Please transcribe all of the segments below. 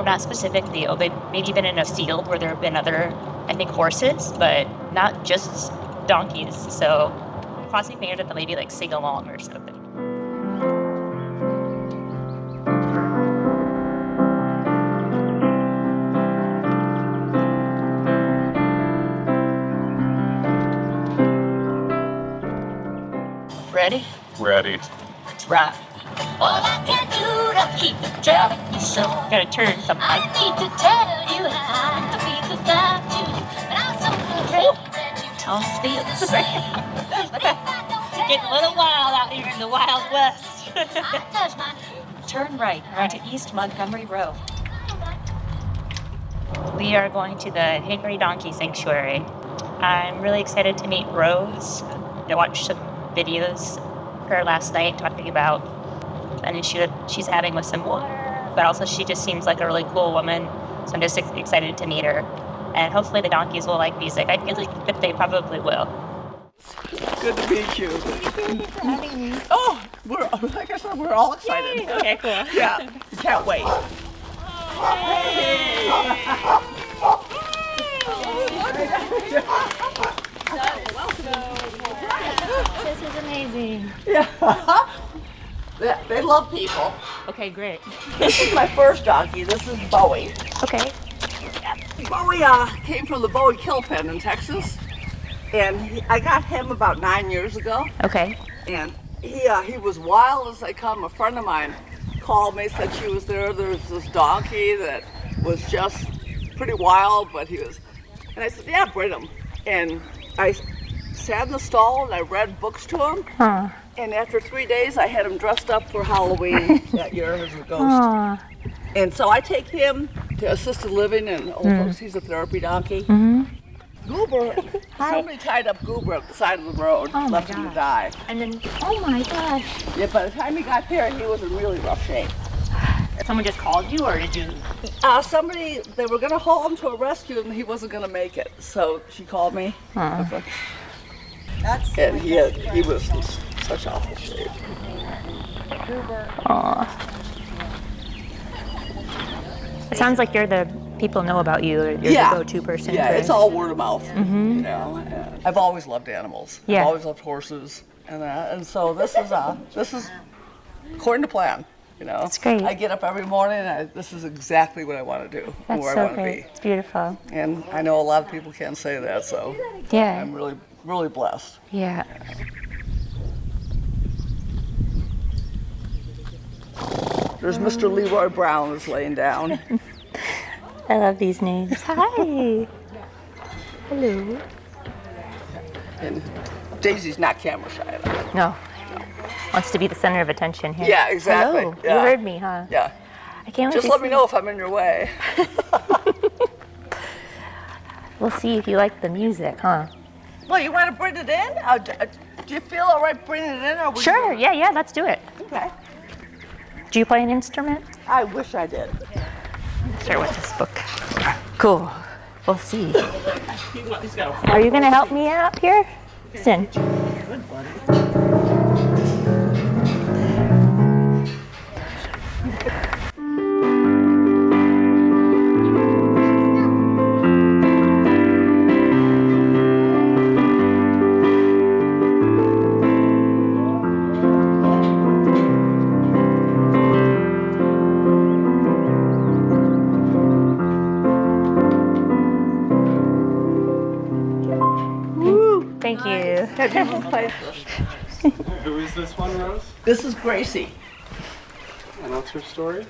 not specifically. They've maybe been in a field where there have been other, I think, horses, but not just donkeys. So crossing fingers that they'll maybe like sing along or something. Ready? Ready. Let's rock. All I can do to keep the traffic so. Gotta turn something. I need to tell you how to be without you, but I'm so afraid that you don't feel the same. Getting a little wild out here in the Wild West. Turn right onto East Montgomery Road. We are going to the Hangry Donkey Sanctuary. I'm really excited to meet Rose. I watched some videos her last night talking about an issue that she's having with some water, but also she just seems like a really cool woman, so I'm just excited to meet her, and hopefully the donkeys will like music. I feel like that they probably will. Good to meet you. Thank you for having me. Oh, like I said, we're all excited. Yay. Okay, cool. Yeah, can't wait. This is amazing. Yeah. They love people. Okay, great. This is my first donkey. This is Bowie. Okay. Bowie came from the Bowie Kill Pen in Texas, and I got him about 9 years ago. Okay. And he was wild as they come. A friend of mine called me, said she was there. There's this donkey that was just pretty wild, but he was. And I said, yeah, bring him. And I sat in the stall and I read books to him. Huh. And after 3 days, I had him dressed up for Halloween that year as a ghost. Aw. And so I take him to assisted living and old folks. He's a therapy donkey. Mm-hmm. Goober, somebody tied up Goober at the side of the road, Oh my left him to gosh. die. And then, oh my gosh. Yeah, by the time he got here, he was in really rough shape. Someone just called you, or did you? They were going to haul him to a rescue and he wasn't going to make it. So she called me. Huh. And he was in such awful shape. Aw. It sounds like you're the people know about you. Or you're the go-to person. Yeah, for... it's all word of mouth. Mm-hmm. You know, I've always loved animals. Yeah. I've always loved horses, and so this is according to plan. You know, That's great. I get up every morning, and this is exactly what I want to do, That's where so I want to great. be. It's beautiful. And I know a lot of people can't say that, so Yeah. I'm really, really blessed. Yeah. There's Mr. Leroy Brown is laying down. I love these names. Hi. Hello. And Daisy's not camera shy at all. No. Wants to be the center of attention here. Yeah, exactly. Hello. Yeah. You heard me, huh? Yeah. I can't wait Just to let see. me know if I'm in your way. We'll see if you like the music, huh? Well, you want to bring it in? Do you feel all right bringing it in? Or would Sure. You... Yeah. Let's do it. Okay. Do you play an instrument? I wish I did. Start with this book. Cool. We'll see. Are you gonna help me out here? Listen. Thank you. Have you ever played this? Who is this one, Rose? This is Gracie. And what's her story?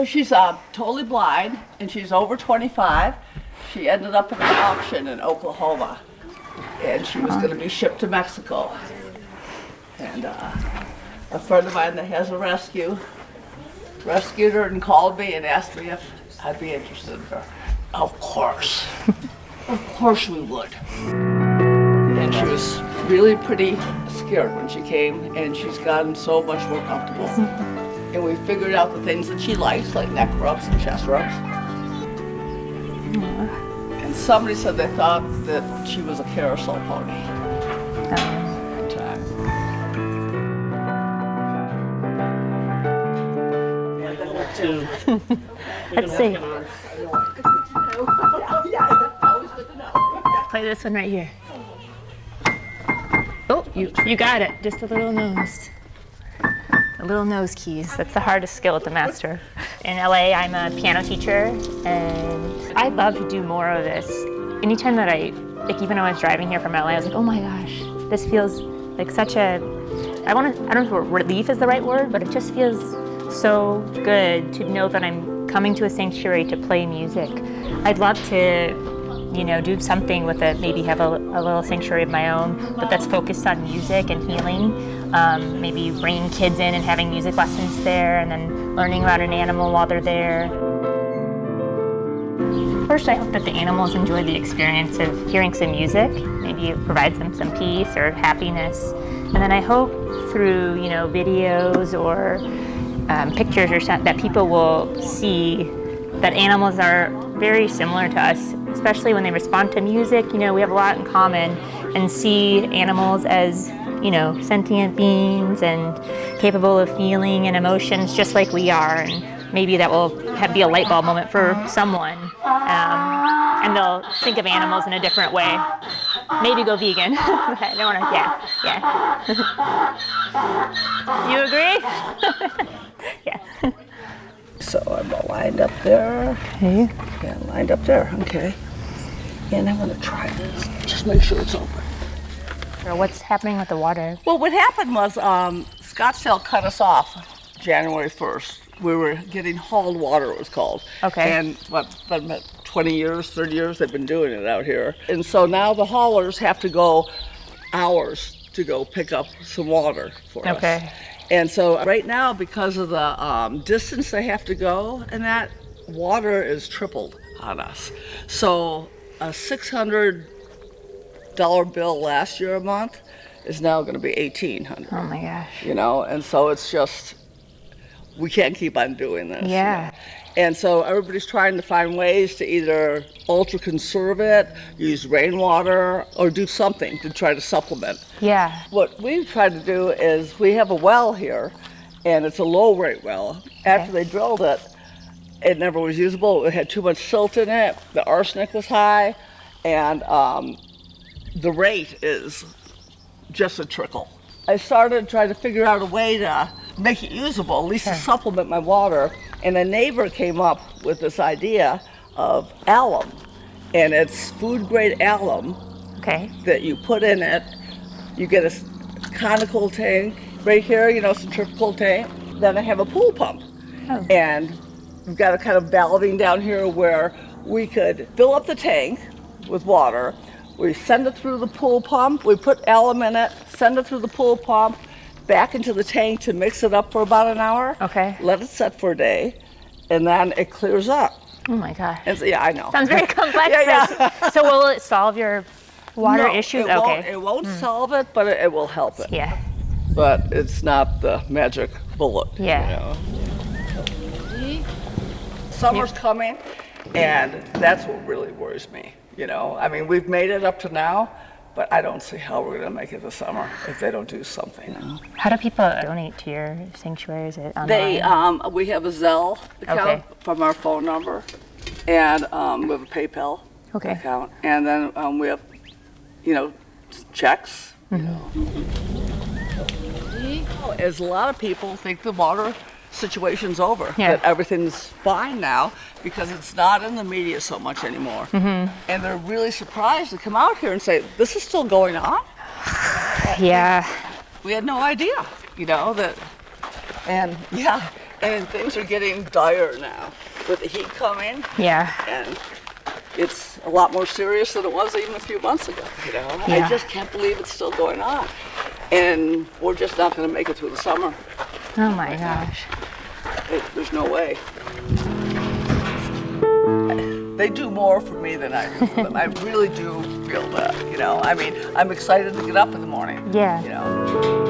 She's totally blind, and she's over 25. She ended up in an auction in Oklahoma, and she was going to be shipped to Mexico. And a friend of mine that has a rescued her and called me and asked me if I'd be interested in her. Of course. Of course we would. And she was really pretty scared when she came, and she's gotten so much more comfortable. And we figured out the things that she likes, like neck rubs and chest rubs. And somebody said they thought that she was a carousel pony. At the time. too. Let's see. Play this one right here. Oh, you got it. Just a little nose. The little nose keys. That's the hardest skill to master. In LA, I'm a piano teacher, and I'd love to do more of this. Anytime that like even when I was driving here from LA, I was like, oh my gosh, this feels like such a, I don't know if relief is the right word, but it just feels so good to know that I'm coming to a sanctuary to play music. I'd love to, you know, do something with it, maybe have a little sanctuary of my own, but that's focused on music and healing. Maybe bringing kids in and having music lessons there, and then learning about an animal while they're there. First, I hope that the animals enjoy the experience of hearing some music. Maybe it provides them some peace or happiness. And then I hope through, you know, videos or pictures or something that people will see that animals are very similar to us, especially when they respond to music. You know, we have a lot in common, and see animals as, you know, sentient beings and capable of feeling and emotions just like we are. And maybe that will be a light bulb moment for someone, and they'll think of animals in a different way. Maybe go vegan. But I don't want to. Yeah. You agree? Yeah. So I'm all lined up there. Okay. Yeah, lined up there. Okay. And I'm gonna try this. Just make sure it's open. What's happening with the water? Well, what happened was Scottsdale cut us off January 1st. We were getting hauled water, it was called. Okay. And what, 20 years, 30 years they've been doing it out here. And so now the haulers have to go hours to go pick up some water for us. Okay. And so right now, because of the distance they have to go, and that water is tripled on us. So a $600 bill last year a month is now going to be $1,800. Oh my gosh. You know, and so it's just, we can't keep on doing this. Yeah. You know? And so everybody's trying to find ways to either ultra conserve it, use rainwater, or do something to try to supplement. Yeah. What we've tried to do is we have a well here, and it's a low rate well. After they drilled it, it never was usable. It had too much silt in it. The arsenic was high, and the rate is just a trickle. I started trying to figure out a way to make it usable, at least to supplement my water. And a neighbor came up with this idea of alum, and it's food grade alum that you put in it. You get a conical tank right here, you know, centrifugal tank. Then I have a pool pump, and we've got a kind of valving down here where we could fill up the tank with water. We send it through the pool pump, we put alum in it, send it through the pool pump, back into the tank to mix it up for about an hour. Okay. Let it set for a day, and then it clears up. Oh my gosh. And so, yeah, I know. Sounds very complex. Yeah. So will it solve your water issues? It won't solve it, but it will help it. Yeah. But it's not the magic bullet. Yeah. You know? Summer's coming, and that's what really worries me. You know, I mean, we've made it up to now, but I don't see how we're going to make it this summer if they don't do something. You know? How do people donate to your sanctuary? Is it online? We have a Zelle account from our phone number, and we have a PayPal account, and then we have, you know, checks. You know. As a lot of people think the water situation's over, that everything's fine now because it's not in the media so much anymore. And they're really surprised to come out here and say, this is still going on? Yeah. We had no idea, you know, and things are getting dire now with the heat coming. Yeah. And it's a lot more serious than it was even a few months ago, you know. Yeah. I just can't believe it's still going on. And we're just not going to make it through the summer. Oh my gosh. There's no way. They do more for me than I do for them. I really do feel that, you know. I mean, I'm excited to get up in the morning. Yeah. You know.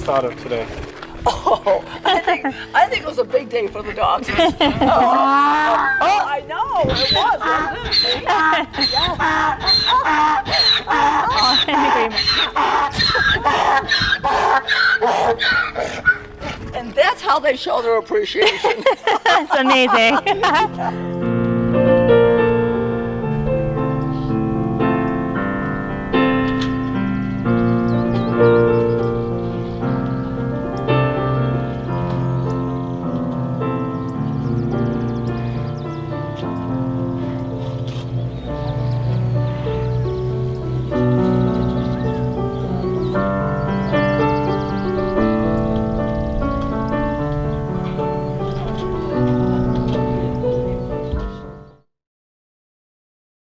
thought of today? Oh, I think it was a big day for the dogs. I know, it was, wasn't it? See? Oh, And that's how they show their appreciation. that's amazing.